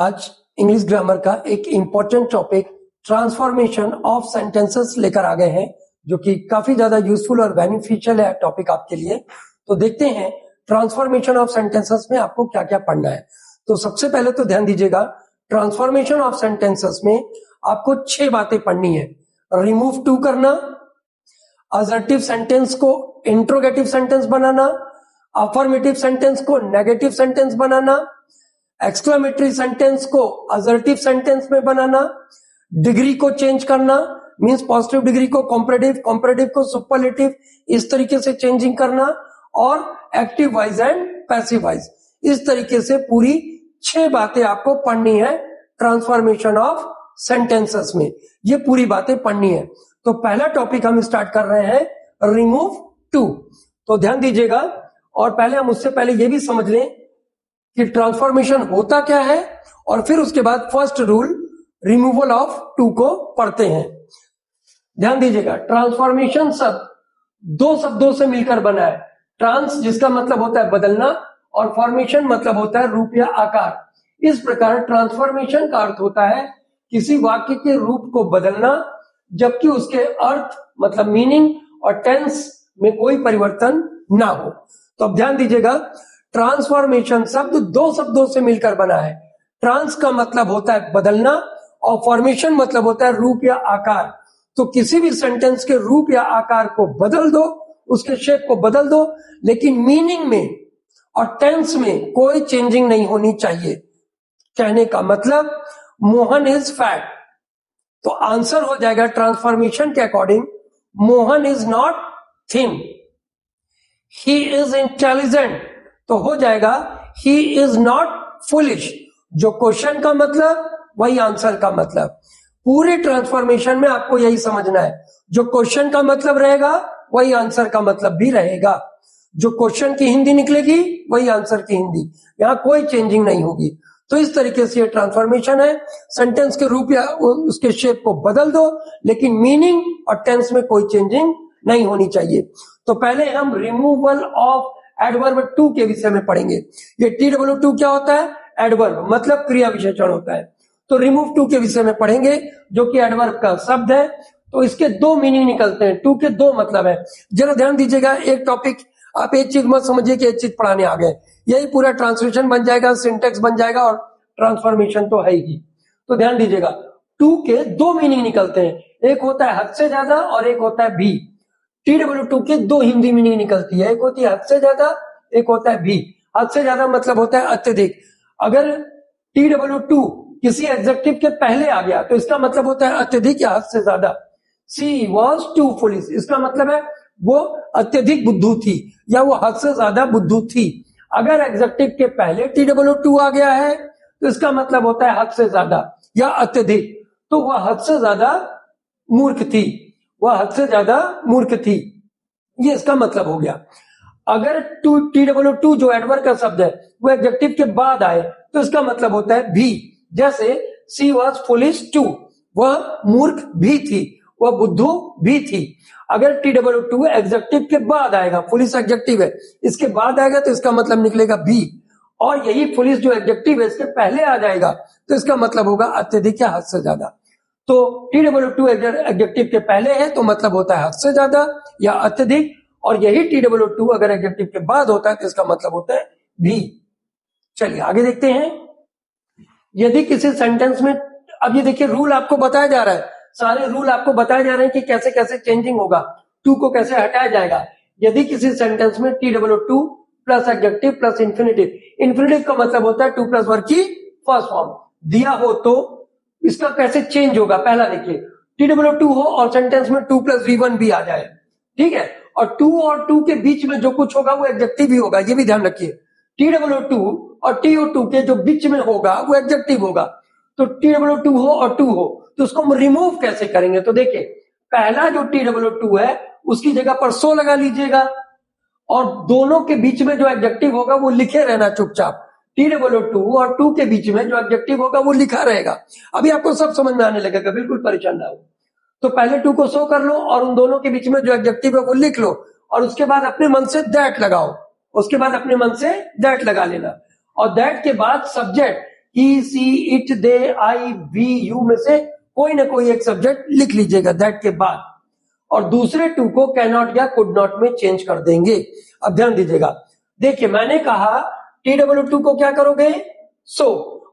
आज English grammar का एक important topic transformation of sentences लेकर आ गए हैं, जो कि काफी ज्यादा यूजफुल और बेनिफिशियल है टॉपिक आपके लिए। तो देखते हैं ट्रांसफॉर्मेशन ऑफ सेंटेंसेस में आपको क्या क्या पढ़ना है। तो सबसे पहले तो ध्यान दीजिएगा, ट्रांसफॉर्मेशन ऑफ सेंटेंसेस में आपको 6 बातें पढ़नी है। रिमूव टू करना, असर्टिव सेंटेंस को इंट्रोगेटिव सेंटेंस बनाना, अफर्मेटिव सेंटेंस को नेगेटिव सेंटेंस बनाना, एक्सक्लेमेटरी सेंटेंस को असर्टिव सेंटेंस में बनाना, डिग्री को चेंज करना, मींस पॉजिटिव डिग्री को कंपैरेटिव, कंपैरेटिव को सुपरलेटिव, इस तरीके से चेंजिंग करना, और active voice and passive voice. इस तरीके से पूरी 6 बातें आपको पढ़नी है ट्रांसफॉर्मेशन ऑफ सेंटेंसेस में। ये पूरी बातें पढ़नी है। तो पहला टॉपिक हम स्टार्ट कर रहे हैं रिमूव टू। तो ध्यान दीजिएगा, और पहले हम उससे पहले ये भी समझ लें कि ट्रांसफॉर्मेशन होता क्या है, और फिर उसके बाद first rule removal of too को पढ़ते हैं। ध्यान दीजिएगा, ट्रांसफॉर्मेशन शब्द 2 शब्दों से मिलकर बना है। ट्रांस जिसका मतलब होता है बदलना, और फॉर्मेशन मतलब होता है रूप या आकार। इस प्रकार ट्रांसफॉर्मेशन का अर्थ होता है किसी वाक्य के रूप को बदलना, जबकि उसके अर्थ मतलब मीनिंग और टेंस में कोई परिवर्तन ना हो। तो अब ध्यान दीजिएगा, ट्रांसफॉर्मेशन शब्द 2 शब्दों से मिलकर बना है। ट्रांस का मतलब होता है बदलना, और फॉर्मेशन मतलब होता है रूप या आकार। तो किसी भी सेंटेंस के रूप या आकार को बदल दो, उसके शेप को बदल दो, लेकिन मीनिंग में और टेंस में कोई चेंजिंग नहीं होनी चाहिए। कहने का मतलब मोहन इज फैट, तो आंसर हो जाएगा ट्रांसफॉर्मेशन के according Mohan is not thin. He is intelligent, तो हो जाएगा ही इज नॉट फुलिश। जो क्वेश्चन का मतलब वही आंसर का मतलब। पूरे ट्रांसफॉर्मेशन में आपको यही समझना है, जो क्वेश्चन का मतलब रहेगा वही आंसर का मतलब भी रहेगा। जो क्वेश्चन की हिंदी निकलेगी वही आंसर की हिंदी, यहां कोई चेंजिंग नहीं होगी। तो इस तरीके से ये ट्रांसफॉर्मेशन है। सेंटेंस के रूप या उसके शेप को बदल दो, लेकिन मीनिंग और टेंस में कोई चेंजिंग नहीं होनी चाहिए। तो पहले हम रिमूवल ऑफ एडवर्ब टू के विषय में पढ़ेंगे। ये TW2 क्या होता है? एडवर्ब मतलब क्रिया विशेषण होता है। तो रिमूव टू के विषय में पढ़ेंगे, जो कि एडवर्ब का शब्द है। तो इसके 2 मीनिंग निकलते हैं, टू के 2 मतलब है। जरा ध्यान दीजिएगा, एक टॉपिक आप एक चीज मत समझिए कि एक चीज पढ़ाने आ गए, यही पूरा ट्रांसलेशन बन जाएगा, सिंटेक्स बन जाएगा, और ट्रांसफॉर्मेशन तो है ही। तो ध्यान दीजिएगा, टू के 2 मीनिंग निकलते हैं। एक होता है हद से ज्यादा और एक होता है भी। TW2 के 2 हिंदी मीनिंग निकलती है, एक होती है हद से ज्यादा, एक होता है भी। हद से ज्यादा मतलब होता है अत्यधिक। अगर TW2 किसी एडजेक्टिव के पहले आ गया तो इसका मतलब होता है अत्यधिक या हद से ज्यादा। She was too foolish, इसका मतलब है वो अत्यधिक बुद्धू थी या वो हद से ज्यादा बुद्धू थी। अगर एडजेक्टिव के पहले TW2 आ गया है तो इसका मतलब होता है हद से ज्यादा या अत्यधिक। तो वह हद से ज्यादा मूर्ख थी, वह हद से ज्यादा मूर्ख थी, ये इसका मतलब हो गया। अगर TW2 जो एडवर्ब का शब्द है वो एडजेक्टिव के बाद आए तो इसका मतलब होता है भी। जैसे she was foolish too, वह मूर्ख भी थी, वह बुद्धू भी थी। अगर TW2 एडजेक्टिव के बाद आएगा, फुलिश एडजेक्टिव है, इसके बाद आएगा तो इसका मतलब निकलेगा भी। और यही फुलिश जो एडजेक्टिव है इसके पहले आ जाएगा तो इसका मतलब होगा अत्यधिक या हद से ज्यादा। तो TW2 एडजेक्टिव के पहले है तो मतलब होता है हद से ज्यादा या अत्यधिक, और यही TW2 अगर एडजेक्टिव के बाद होता है तो इसका मतलब होता है भी। चलिए आगे देखते हैं। यदि किसी सेंटेंस में, अब ये देखिए रूल आपको बताया जा रहा है, सारे रूल आपको बताए जा रहे हैं कि कैसे कैसे चेंजिंग होगा, टू को कैसे हटाया जाएगा। यदि किसी सेंटेंस में TW2 plus adjective plus infinitive, infinitive का मतलब होता है 2 प्लस वर्ब की फर्स्ट फॉर्म दिया हो तो इसका कैसे चेंज होगा। पहला देखिए, TW2 हो और सेंटेंस में 2 प्लस V1 भी आ जाए, ठीक है, और 2 और 2 के बीच में जो कुछ होगा वो एडजेक्टिव ही होगा, ये भी ध्यान रखिए। TW2 और TO2 के जो बीच में होगा वो एडजेक्टिव होगा। तो TW2 हो और 2 हो तो उसको हम रिमूव कैसे करेंगे। तो देखिए, पहला जो TW2 है उसकी जगह पर सो लगा लीजिएगा, और दोनों के बीच में जो एडजेक्टिव होगा वो लिखे रहना चुपचाप। TW2 और 2 के बीच में जो एडजेक्टिव होगा वो लिखा रहेगा। अभी आपको सब समझ में आने लगेगा, बिल्कुल परेशान ना हो। तो पहले 2 को सो कर लो और उन दोनों के बीच में जो एडजेक्टिव है वो लिख लो, और उसके बाद अपने मन से दैट लगाओ, उसके बाद अपने मन से दैट लगा लेना, और दैट के बाद subject he, she, it, they, I, we, you में से कोई ना कोई एक सब्जेक्ट लिख लीजिएगा दैट के बाद, और दूसरे टू को कैन नॉट या कुड नॉट में चेंज कर देंगे। अब ध्यान दीजिएगा, देखिए मैंने कहा TW2 को क्या करोगे, सो,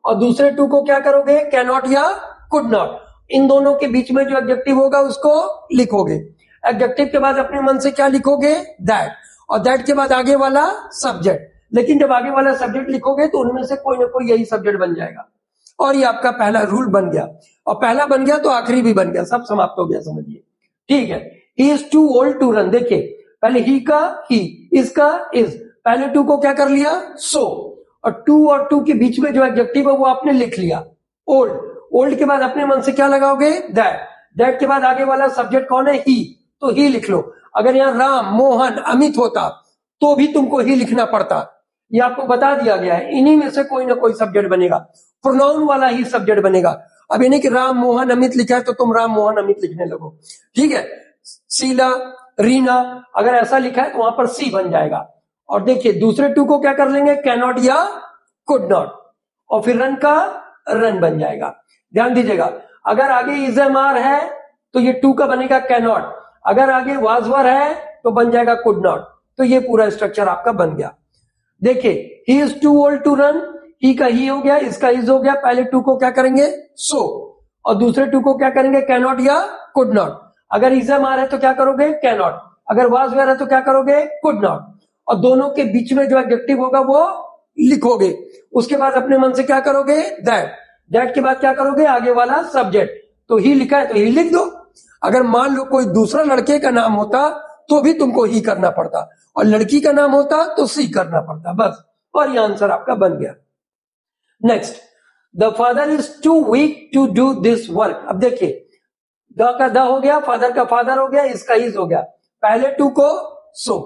और दूसरे टू को क्या करोगे, कैन नॉट या कुड नॉट। इन दोनों के बीच में जो एडजेक्टिव होगा उसको लिखोगे। एडजेक्टिव के बाद अपने मन से क्या लिखोगे, दैट, और दैट के बाद आगे वाला सब्जेक्ट। लेकिन जब आगे वाला सब्जेक्ट लिखोगे तो उनमें से कोई ना कोई यही सब्जेक्ट बन जाएगा, और ये आपका पहला रूल बन गया, और पहला बन गया तो आखिरी भी बन गया, सब समाप्त हो गया, समझिए। ठीक है, he is too old to run. देखिए पहले ही का ही, इसका इज, पहले टू को क्या कर लिया, सो, और टू के बीच में जो एडजेक्टिव है वो आपने लिख लिया, ओल्ड। ओल्ड के बाद अपने मन से क्या लगाओगे, दैट। दैट के बाद आगे वाला सब्जेक्ट कौन है, ही, तो ही लिख लो। अगर यहाँ राम, मोहन, अमित होता तो भी तुमको ही लिखना पड़ता, ये आपको बता दिया गया है। इन्हीं में से कोई ना कोई सब्जेक्ट बनेगा, प्रोनाउन वाला ही सब्जेक्ट बनेगा। अब ये नहीं कि राम, मोहन, अमित लिखा है तो तुम राम, मोहन, अमित लिखने लगो। ठीक है, शीला, रीना, अगर ऐसा लिखा है तो वहां पर सी बन जाएगा। और देखिए दूसरे टू को क्या कर लेंगे, कैन नॉट या कुड नॉट, और फिर रन का रन बन जाएगा। ध्यान दीजिएगा, अगर आगे इज एम आर है तो ये टू का बनेगा कैन नॉट, अगर आगे वाज वर है तो बन जाएगा कुड नॉट। तो ये पूरा स्ट्रक्चर आपका बन गया। देखिए he is too old to run, ही का ही हो गया, इसका इज हो गया। पहले टू को क्या करेंगे, सो, और दूसरे टू को क्या करेंगे, कैन नॉट या कुड नॉट। अगर इज एम आर है तो क्या करोगे, कैन नॉट, अगर वाज वेयर है तो क्या करोगे, कुड नॉट, और दोनों के बीच में जो एडजेक्टिव होगा वो लिखोगे। उसके बाद अपने मन से क्या करोगे, दैट। दैट के बाद क्या करोगे, आगे वाला सब्जेक्ट, तो ही लिखा है तो ही लिख दो। अगर मान लो कोई दूसरा लड़के का नाम होता तो भी तुमको ही करना पड़ता, और लड़की का नाम होता तो सी करना पड़ता, बस, और ये आंसर आपका बन गया। Next, the father is too weak to do this work. अब देखिए द का द हो गया, फादर का फादर हो गया, इसका इज हो गया। पहले टू को सो,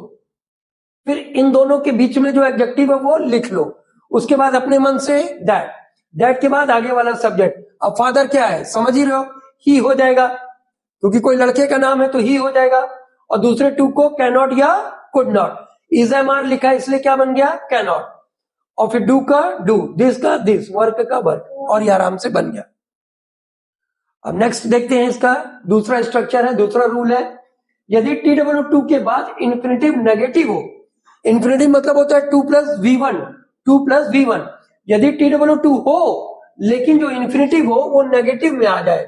फिर इन दोनों के बीच में जो एडजेक्टिव है वो लिख लो। उसके बाद अपने मन से दैट। दैट के बाद आगे वाला सब्जेक्ट। अब फादर क्या है, समझ ही रहे हो, ही हो जाएगा, क्योंकि कोई लड़के का नाम है तो ही हो जाएगा। और दूसरे टू को कैन नॉट या could not, is am are लिखा है इसलिए क्या बन गया, कैन नॉट, और फिर डू का डू, दिस का दिस, वर्क का वर्क, और ये आराम से बन गया। अब नेक्स्ट देखते हैं, इसका दूसरा स्ट्रक्चर है, दूसरा रूल है। यदि TW2 के बाद इन्फिनेटिव नेगेटिव हो, इन्फिनेटिव मतलब होता है 2 + V1, 2 + V1। यदि TW2 हो लेकिन जो इन्फिनेटिव हो वो नेगेटिव में आ जाए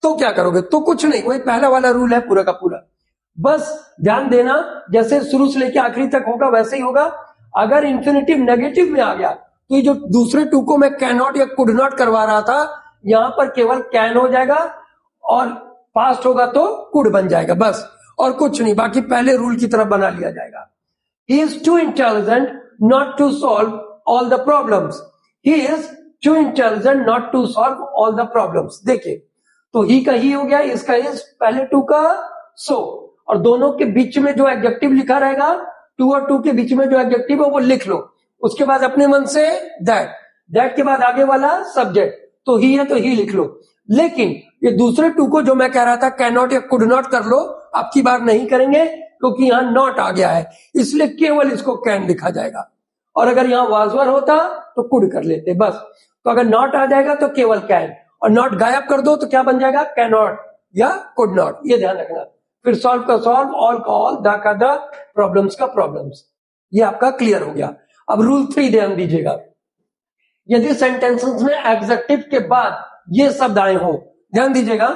तो क्या करोगे, तो कुछ नहीं, वही पहला वाला रूल है पूरा का पूरा। बस ध्यान देना, जैसे शुरू से लेकर आखिरी तक होगा वैसे ही होगा। अगर इन्फिनेटिव नेगेटिव में आ गया तो ये जो दूसरे टू को मैं कैन नॉट या कुड नॉट करवा रहा था, यहां पर केवल कैन हो जाएगा, और पास्ट होगा तो कुड बन जाएगा, बस, और कुछ नहीं, बाकी पहले रूल की तरफ बना लिया जाएगा। He is too intelligent not to solve all the problems. He is too intelligent not to solve all the problems. देखिए तो ही का ही हो गया, इसका इज, पहले टू का सो, और दोनों के बीच में जो एडजेक्टिव लिखा रहेगा, टू और टू के बीच में जो एडजेक्टिव है वो लिख लो। उसके बाद अपने मन से दैट। दैट के बाद आगे वाला सब्जेक्ट, तो ही है तो ही लिख लो। लेकिन ये दूसरे टू को जो मैं कह रहा था कैन नॉट या कुड नॉट कर लो, आपकी बार नहीं करेंगे क्योंकि यहां नॉट आ गया है, इसलिए केवल इसको कैन लिखा जाएगा। और अगर यहां वाजवर होता तो कुड कर लेते, बस। तो अगर नॉट आ जाएगा तो केवल कैन, और नॉट गायब कर दो तो क्या बन जाएगा, कैन नॉट या कुड नॉट, ये ध्यान रखना। फिर सॉल्व का सॉल्व, ऑल का ऑल, द का द, प्रॉब्लम्स का प्रॉब्लम्स। ये आपका क्लियर हो गया। अब रूल 3 ध्यान दीजिएगा, यदि सेंटेंसेस में एडजेक्टिव के बाद ये शब्द आए हो, ध्यान दीजिएगा,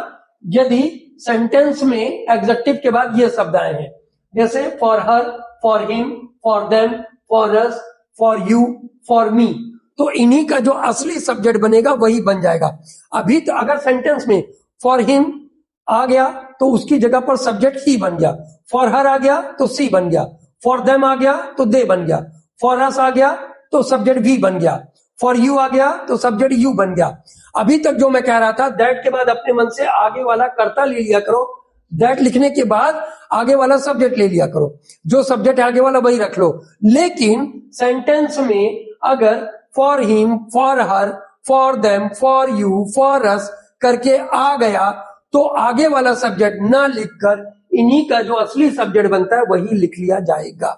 यदि सेंटेंस में एडजेक्टिव के बाद ये शब्द आए हैं, जैसे for her, for him, for them, for us, for you, for me, तो इन्हीं का जो असली सब्जेक्ट बनेगा वही बन जाएगा। अभी तो अगर सेंटेंस में फॉर हिम आ गया तो उसकी जगह पर सब्जेक्ट ही बन गया, फॉर हर आ गया तो सी बन गया, फॉर देम आ गया तो दे बन गया, फॉर अस आ गया तो सब्जेक्ट भी बन गया, फॉर यू आ गया तो सब्जेक्ट यू बन गया। अभी तक जो मैं कह रहा था, दैट के बाद अपने मन से आगे वाला कर्ता ले लिया करो, दैट लिखने के बाद आगे वाला सब्जेक्ट ले लिया करो, जो सब्जेक्ट आगे वाला वही रख लो। लेकिन सेंटेंस में अगर for him, for her, for them, for you, for us करके आ गया तो आगे वाला सब्जेक्ट ना लिखकर इन्हीं का जो असली सब्जेक्ट बनता है वही लिख लिया जाएगा।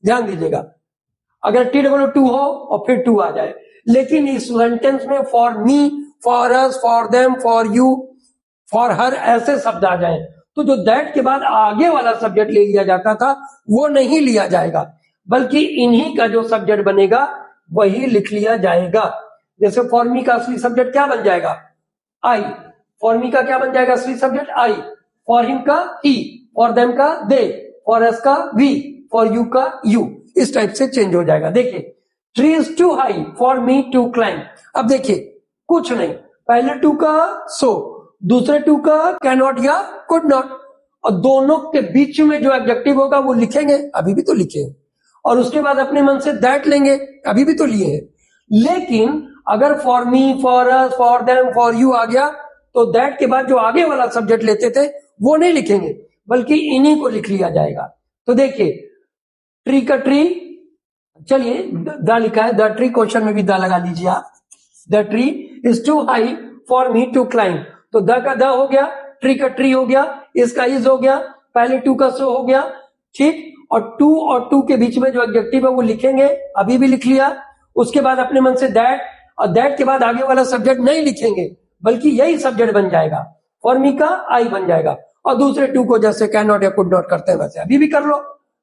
ध्यान दीजिएगा, अगर TW2 हो और फिर टू आ जाए, लेकिन इस सेंटेंस में for me, for us, for them, for you, for her ऐसे शब्द आ जाए तो जो दैट के बाद आगे वाला सब्जेक्ट ले लिया जाता था वो नहीं लिया जाएगा, बल्कि इन्हीं का जो सब्जेक्ट बनेगा वही लिख लिया जाएगा। जैसे फॉर मी का असली सब्जेक्ट क्या बन जाएगा? आई। फॉर मी का क्या बन जाएगा असली सब्जेक्ट? आई। फॉर हिम का ही, फॉर देम का दे, फॉर अस का वी, फॉर यू का यू। इस टाइप से चेंज हो जाएगा। देखिए, tree is too high for me to climb. अब देखिए, कुछ नहीं, पहले टू का सो, दूसरे टू का कैन नॉट या कुड नॉट, और दोनों के बीच में जो एडजेक्टिव होगा वो लिखेंगे, अभी भी तो लिखे, और उसके बाद अपने मन से दैट लेंगे, अभी भी तो लिए हैं। लेकिन अगर for me, for us, for them, for you आ गया तो दैट के बाद जो आगे वाला सब्जेक्ट लेते थे वो नहीं लिखेंगे, बल्कि इन्हीं को लिख लिया जाएगा। तो देखिए, ट्री का ट्री, चलिए द लिखा है, द ट्री, क्वेश्चन में भी द लगा लीजिए आप। The tree is too high for me to climb, तो द का द हो गया, ट्री का ट्री हो गया, इसका इज हो गया, पहले टू का सो हो गया, ठीक, और टू के बीच में जो एडजेक्टिव है वो लिखेंगे, अभी भी लिख लिया। उसके बाद अपने मन से दैट, और दैट के बाद आगे वाला सब्जेक्ट नहीं लिखेंगे, बल्कि यही सब्जेक्ट बन जाएगा। फॉर मी का आई बन जाएगा, और दूसरे टू को जैसे कैन नॉट या कुड नॉट करते हैं वैसे अभी भी कर लो।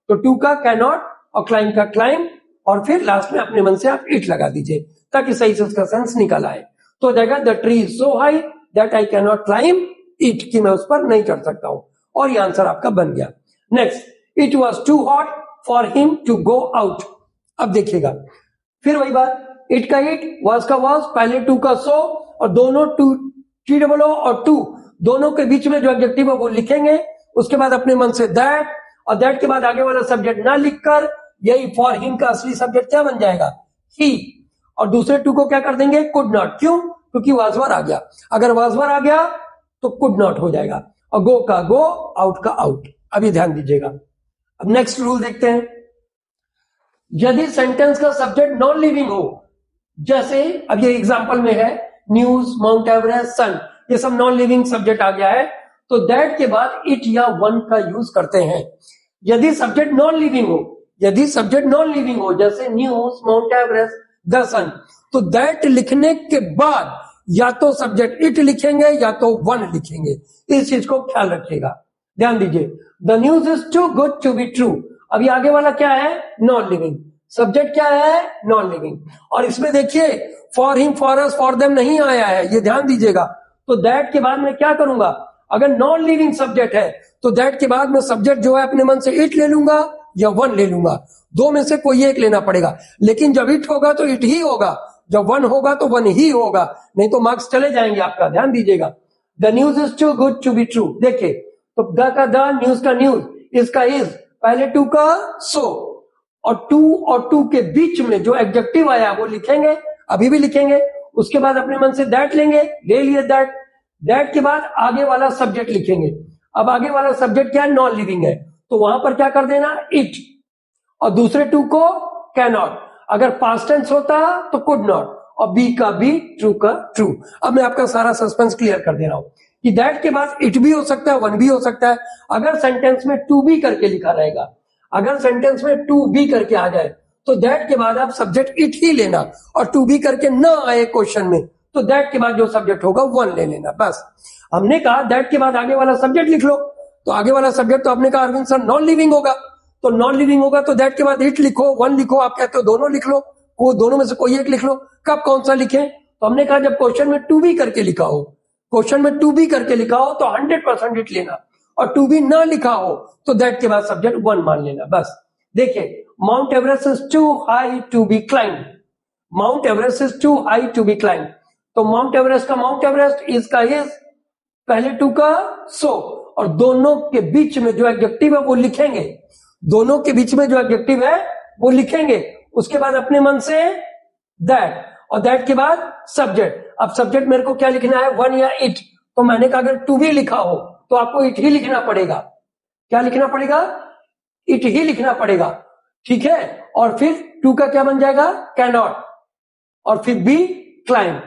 तो टू का कैन नॉट और क्लाइंब का क्लाइंब, और फिर लास्ट में अपने मन से आप इट लगा दीजिए ताकि सही से उसका सेंस निकल आए। तो जाएगा the tree is so high that I can not climb it, कि मैं उस पर नहीं चढ़ सकता हूं, और ये आंसर आपका बन गया। Next, it was too hot for him to go out. अब देखिएगा, फिर वही बात, इट का इट, वॉज का वॉज, पहले टू का सो, और दोनों टू, टी डबल ओ और टू, दोनों के बीच में जो एडजेक्टिव है वो लिखेंगे। उसके बाद अपने मन से दैट, और दैट के बाद आगे वाला सब्जेक्ट ना लिखकर यही फॉर हिम का असली सब्जेक्ट क्या बन जाएगा? ही। और दूसरे टू को क्या कर देंगे? Could not. क्यों? क्योंकि वाजवर आ गया, अगर वाजवर आ गया तो कुड नॉट हो जाएगा, और गो का गो, आउट का आउट। अभी ध्यान दीजिएगा। अब नेक्स्ट रूल देखते हैं। यदि सेंटेंस का सब्जेक्ट नॉन लिविंग हो, जैसे अब ये एग्जांपल में है न्यूज, माउंट एवरेस्ट, सन, ये सब नॉन लिविंग सब्जेक्ट आ गया है, तो दैट के बाद इट या वन का यूज करते हैं। यदि सब्जेक्ट नॉन लिविंग हो, यदि सब्जेक्ट नॉन लिविंग हो, जैसे न्यूज, माउंट एवरेस्ट, द सन, तो दैट लिखने के बाद या तो सब्जेक्ट इट लिखेंगे या तो वन लिखेंगे। इस चीज को ख्याल रखिएगा, ध्यान दीजिए। The news is too good to be true, अभी आगे वाला क्या है? नॉन लिविंग, सब्जेक्ट क्या है? नॉन लिविंग, और इसमें देखिए for him, for us, for them नहीं आया है, ये ध्यान दीजिएगा। तो दैट के बाद मैं क्या करूंगा? अगर नॉन लिविंग सब्जेक्ट है तो दैट के बाद मैं सब्जेक्ट जो है अपने मन से इट ले लूंगा या वन ले लूंगा, दो में से कोई एक लेना पड़ेगा। लेकिन जब इट होगा तो इट ही होगा, जब वन होगा तो वन ही होगा, नहीं तो मार्क्स चले जाएंगे आपका, ध्यान दीजिएगा। The news is too good to be true, देखिए, तो द का द, न्यूज का न्यूज, इसका इज, पहले टू का सो, और टू के बीच में जो एडजेक्टिव आया वो लिखेंगे, अभी भी लिखेंगे। उसके बाद अपने मन से दैट लेंगे, ले लिए दैट, दैट के बाद आगे वाला सब्जेक्ट लिखेंगे। अब आगे वाला सब्जेक्ट क्या है? नॉन लिविंग है, तो वहां पर क्या कर देना? इट, और दूसरे टू को कैन नॉट, अगर पास्ट टेंस होता तो कुड नॉट, और बी का बी, ट्रू का ट्रू। अब मैं आपका सारा सस्पेंस क्लियर कर दे रहा हूं कि दैट के बाद इट भी हो सकता है, वन भी हो सकता है। अगर सेंटेंस में टू बी करके लिखा रहेगा, अगर सेंटेंस में टू बी करके आ जाए तो दैट के बाद आप सब्जेक्ट इट ही लेना, और टू बी करके ना आए क्वेश्चन में तो दैट के बाद जो सब्जेक्ट होगा वन ले लेना, बस। हमने कहा दैट के बाद आगे वाला सब्जेक्ट लिख लो, तो आगे वाला सब्जेक्ट तो आपने कहा अरविंद सर नॉन लिविंग होगा, तो नॉन लिविंग होगा तो दैट के बाद इट लिखो, वन लिखो, आप कहते हो दोनों लिख लो, वो दोनों में से कोई एक लिख लो। कब कौन सा लिखे? तो हमने कहा जब क्वेश्चन में टू बी करके लिखा हो, क्वेश्चन में टू बी करके लिखा हो तो 100% इट लेना, और टू बी ना लिखा हो तो दैट के बाद सब्जेक्ट वन मान लेना, बस। देखिए, Mount Everest is too high to be climb, Mount Everest is too high to be climb, तो माउंट एवरेस्ट का माउंट एवरेस्ट, इसका इज, पहले टू का सो, और दोनों के बीच में जो एडजेक्टिव है वो लिखेंगे, दोनों के बीच में जो एडजेक्टिव है वो लिखेंगे। उसके बाद अपने मन से दैट, और दैट के बाद सब्जेक्ट। अब सब्जेक्ट मेरे को क्या लिखना है? वन या इट, तो मैंने कहा अगर टू भी लिखा हो तो आपको इट ही लिखना पड़ेगा। क्या लिखना पड़ेगा? इट ही लिखना पड़ेगा, ठीक है। और फिर टू का क्या बन जाएगा? कैन नॉट, और फिर be climb,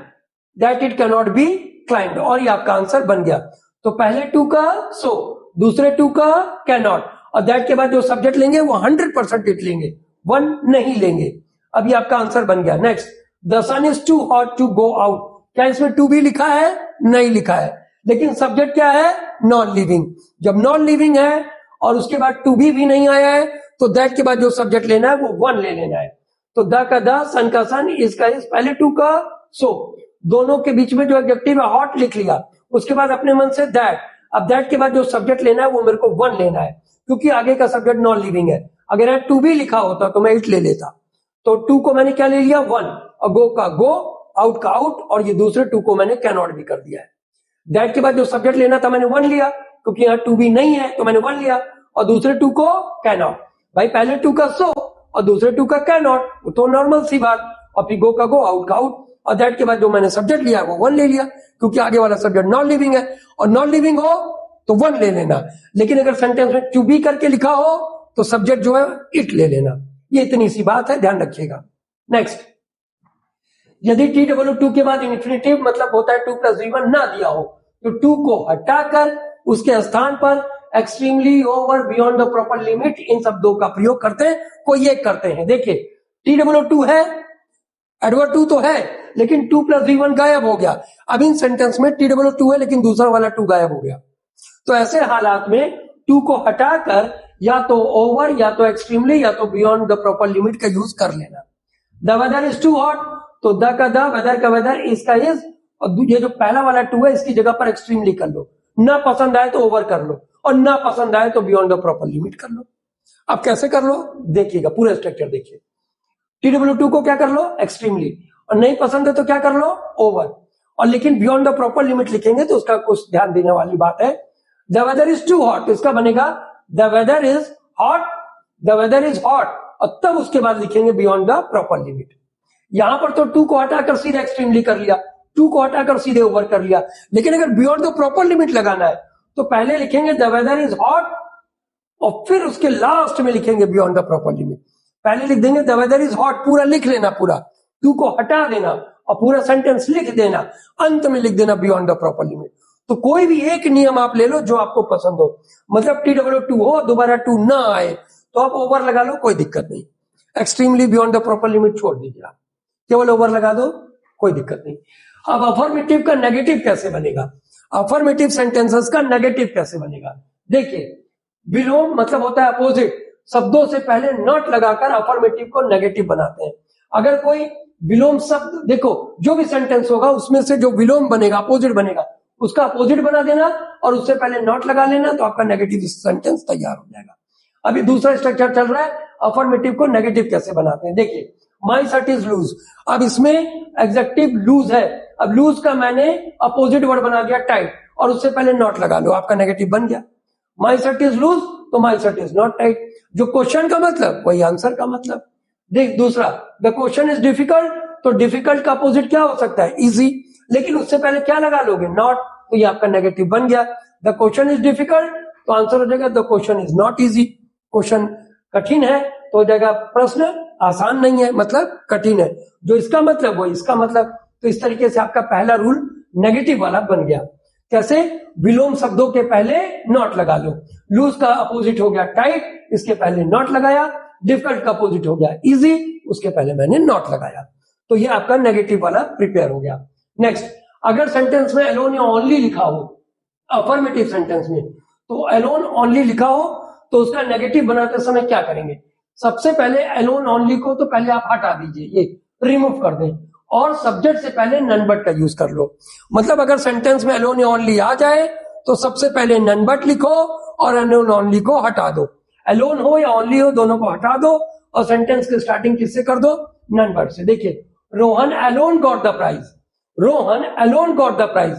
that it can not be climb, और ये आपका आंसर बन गया। तो पहले टू का सो, दूसरे टू का कैन नॉट, और दैट के बाद जो सब्जेक्ट लेंगे वो 100% इट लेंगे, वन नहीं लेंगे। अब ये आपका आंसर बन गया। Next, the sun is too hot to go out. क्या इसमें टू बी लिखा है? नहीं लिखा है, लेकिन सब्जेक्ट क्या है? Non living. जब नॉन लिविंग है और उसके बाद टू बी भी नहीं आया है, तो दैट के बाद जो सब्जेक्ट लेना है वो वन ले लेना है। तो द का द, सन का सन, इज का इज, पहले टू का सो, दोनों के बीच में जो एडजेक्टिव है हॉट लिख लिया, उसके बाद अपने मन से दैट। अब दैट के बाद जो सब्जेक्ट लेना है वो मेरे को वन लेना है, क्योंकि आगे का सब्जेक्ट नॉन लिविंग है। अगर यहाँ टू बी लिखा होता तो मैं इट ले लेता। तो टू को मैंने क्या ले लिया? वन। और गो का गो, आउट का आउट, और ये दूसरे टू को मैंने कैन नॉट भी कर दिया है। दैट के बाद जो सब्जेक्ट लेना था मैंने वन लिया, क्योंकि यहाँ टू बी नहीं है तो मैंने वन लिया, और दूसरे टू को कैन नॉट। भाई पहले टू का सो और दूसरे टू का कैन नॉट, तो नॉर्मल सी बात। और फिर गो का गो, आउट का आउट, और दैट के बाद जो मैंने सब्जेक्ट लिया वो वन ले लिया, क्योंकि आगे वाला सब्जेक्ट नॉन लिविंग है, और नॉन लिविंग हो तो वन ले लेना। लेकिन अगर सेंटेंस में टू बी करके लिखा हो तो सब्जेक्ट जो है इट ले लेना। ये इतनी सी बात है, ध्यान रखिएगा। नेक्स्ट, यदि TW2 के बाद इंफिनिटिव मतलब होता है 2 + V1 ना दिया हो, तो 2 को हटाकर उसके स्थान पर extremely, over, beyond the proper limit, इन शब्दों का प्रयोग करते हैं, कोई एक करते हैं। देखिए TW2 है, एडवर्ब 2 तो है, लेकिन 2 + V1 गायब हो गया। अब इन सेंटेंस में TW2 है लेकिन दूसरा वाला 2 गायब हो गया। तो ऐसे हालात में 2 को हटाकर या तो ओवर, या तो एक्सट्रीमली, या तो बियॉन्ड द प्रॉपर लिमिट का यूज कर लेना। The weather is too hot, तो द का द, वेदर का वेदर, इसका इज, और ये जो पहला वाला 2 है इसकी जगह पर एक्सट्रीमली कर लो। ना पसंद आए तो ओवर कर लो, और ना पसंद आए तो बियॉन्ड द प्रॉपर लिमिट कर लो। अब कैसे कर लो देखिएगा, पूरा स्ट्रक्चर देखिए। TW2 को क्या कर लो? एक्सट्रीमली, और नहीं पसंद है तो क्या कर लो? ओवर। और लेकिन बियॉन्ड द प्रॉपर लिमिट लिखेंगे तो उसका कुछ ध्यान देने वाली बात है। The weather is too hot, इसका बनेगा the weather is hot, the weather is hot, और तब उसके बाद लिखेंगे बियॉन्ड द प्रॉपर लिमिट। यहां पर तो 2 को हटाकर सीधे एक्सट्रीमली कर लिया, 2 को हटाकर सीधे ओवर कर लिया। लेकिन अगर बियॉन्ड द प्रॉपर लिमिट लगाना है तो पहले लिखेंगे द वेदर इज हॉट, और फिर उसके लास्ट में लिखेंगे बियॉन्ड द प्रॉपर लिमिट। पहले लिख देंगे द वेदर इज हॉट, पूरा लिख लेना, पूरा 2 को हटा देना और पूरा सेंटेंस लिख देना, अंत में लिख देना बियॉन्ड द प्रॉपर लिमिट। तो कोई भी एक नियम आप ले लो जो आपको पसंद हो। मतलब TW2 हो, दोबारा 2 ना आए तो आप ओवर लगा लो, कोई दिक्कत नहीं। Extremely, beyond the proper limit छोड़ दीजिए, आप केवल ओवर लगा दो, कोई दिक्कत नहीं। अब अफर्मेटिव का नेगेटिव कैसे बनेगा? अफर्मेटिव सेंटेंसेस का नेगेटिव कैसे बनेगा? देखिए, विलोम मतलब होता है अपोजिट, शब्दों से पहले नॉट लगाकर अफर्मेटिव को नेगेटिव बनाते हैं। अगर कोई विलोम शब्द, देखो जो भी सेंटेंस होगा उसमें से जो विलोम बनेगा, अपोजिट बनेगा, उसका अपोजिट बना देना और उससे पहले नॉट लगा लेना, तो आपका नेगेटिव सेंटेंस तैयार हो जाएगा। अभी दूसरा स्ट्रक्चर चल रहा है, अफर्मेटिव को नेगेटिव कैसे बनाते हैं। देखिए, माई शर्ट इज लूज, अब इसमें एडजेक्टिव लूज है, अब लूज का मैंने अपोजिट वर्ड बना दिया टाइट, और उससे पहले नॉट लगा लो, आपका नेगेटिव बन गया। माई शर्ट इज लूज तो my shirt is not tight, जो क्वेश्चन का मतलब वही आंसर का मतलब। देख दूसरा, द क्वेश्चन इज डिफिकल्ट, तो डिफिकल्ट का अपोजिट क्या हो सकता है? इजी, लेकिन उससे पहले क्या लगा लोगे? नॉट, तो ये आपका नेगेटिव बन गया। द क्वेश्चन इज डिफिकल्ट तो आंसर हो जाएगा the question is not easy. Question कठिन है तो हो जाएगा प्रश्न आसान नहीं है, मतलब कठिन है, जो इसका मतलब वो इसका मतलब। तो इस तरीके से आपका पहला रूल नेगेटिव वाला बन गया। कैसे? विलोम शब्दों के पहले नॉट लगा लो। लूज का अपोजिट हो गया टाइट, इसके पहले नॉट लगाया। डिफिकल्ट का अपोजिट हो गया इजी, उसके पहले मैंने नॉट लगाया। तो ये आपका नेगेटिव वाला प्रिपेयर हो गया। नेक्स्ट, अगर सेंटेंस में अलोन या ओनली लिखा हो, अफर्मेटिव सेंटेंस में, तो अलोन ओनली लिखा हो तो उसका नेगेटिव बनाते समय क्या करेंगे? सबसे पहले अलोन ओनली को तो पहले आप हटा दीजिए, ये रिमूव कर दें, और सब्जेक्ट से पहले नन बट का यूज कर लो। मतलब अगर सेंटेंस में अलोन या ओनली आ जाए तो सबसे पहले नन बट लिखो और अलोन ओनली को हटा दो। अलोन हो या ओनली हो, दोनों को हटा दो और सेंटेंस की स्टार्टिंग किससे कर दो? नन बट से। देखिए, Rohan alone got the prize, Rohan alone got the prize,